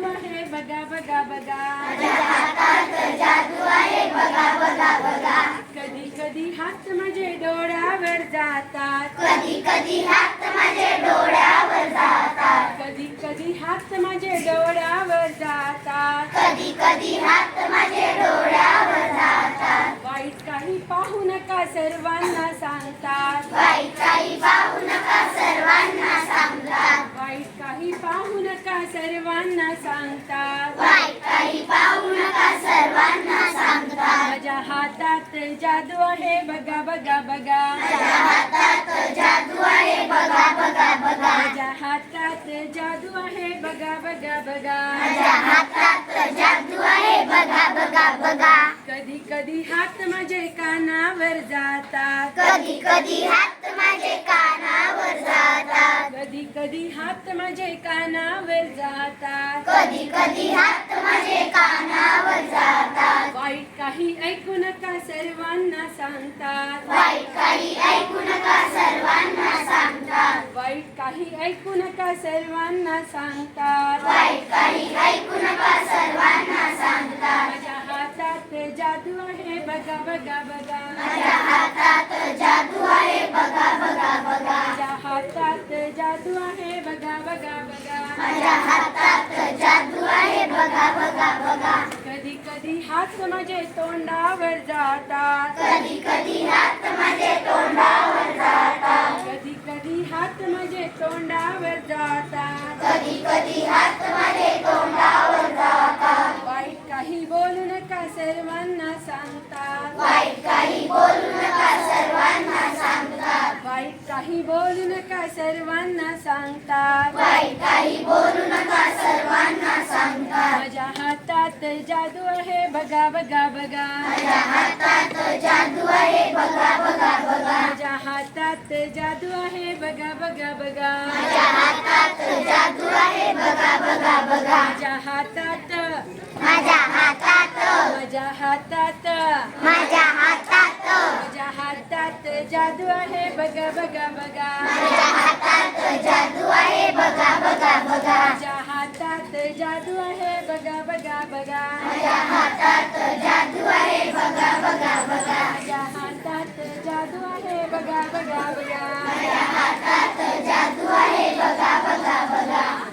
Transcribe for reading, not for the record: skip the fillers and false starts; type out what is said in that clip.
जादू आहे बघा बघा बघा. माझ्या हातात जादू आहे बघा बघा बघा. कधी कधी हात माझे डोळ्यावर जातात. कधी कधी हात माझे डोळ्यावर जातात. कधी कधी हात माझे डोळ्यावर जातात. कधी कधी हात माझे डोळ्यावर जातात. वाईट काही पाहू नका सर्वांना सांगतात. वाईट काही पाहू नका सर्वांना सांगतात. वाईट काही पाहू नका सर्वांना सांगतात. वाईट काही पाहू नका सर्वांना सांगतात. माझ्या हातात जादू आहे बघा बघा बघा. माझ्या हातात जादू आहे बघा बघा बघा. माझ्या हातात जादू आहे बघा बघा बघा. माझ्या हातात जादू आहे बघा बघा बघा. कधी कधी हात माझे कानावर जातात. कधी कधी हात माझे कानावर जातात. कधी कधी हात माझे कानावर जातात. कधी कधी हात माझे कानावर जातात. वाईट काही ऐकू नका सर्वांना सांगतात. वाईट काही ऐकू नका सर्वांना सांगतात. वाईट काही ऐकू नका सर्वांना सांगतात. वाईट काही ऐकू नका सर्वांना सांगतात. माझ्या हातात जादू आहे बघा बघा बघा. माझ्या हातात जादू आहे बघा बघा बघा. माझ्या हातात जादू आहे बघा बघा बघा. माझ्या हातात जादू आहे बघा बघा बघा. कधी कधी हात माझे तोंडावर जातात. कधी कधी हात माझे तोंडावर जातात. कधी कधी हात माझे तोंडावर जातात. कधी कधी हात माझे तोंडावर जातात. वाईट काही बोलू नका सर्वांना सांगतात. वाईट काही बोलू नका सर्वांना सांगतात. वाईट काही बोलू नका सर्वांना सांगतात. वाईट काही बोलू नका सर्वांना सांगतात. माझ्या हातात जादू आहे बघा बघा बघा. माझ्या हातात जादू आहे बघा बघा बघा. माझ्या हातात जादू आहे बघा बघा बघा. माझ्या हातात जादू आहे बघा बघा बघा. माझ्या हातात माझ्या हातात माझ्या हातात माझ्या हातात माझ्या हातात जादू आहे बघा बघा बघा. माझ्या हातात जादू आहे बघा बघा बघा. माझ्या हातात जादू आहे बघा बघा बघा. माझ्या हातात जादू आहे बघा बघा बघा. माझ्या हातात जादू आहे बघा बघा बघा. माझ्या हातात जादू आहे बघा बघा बघा.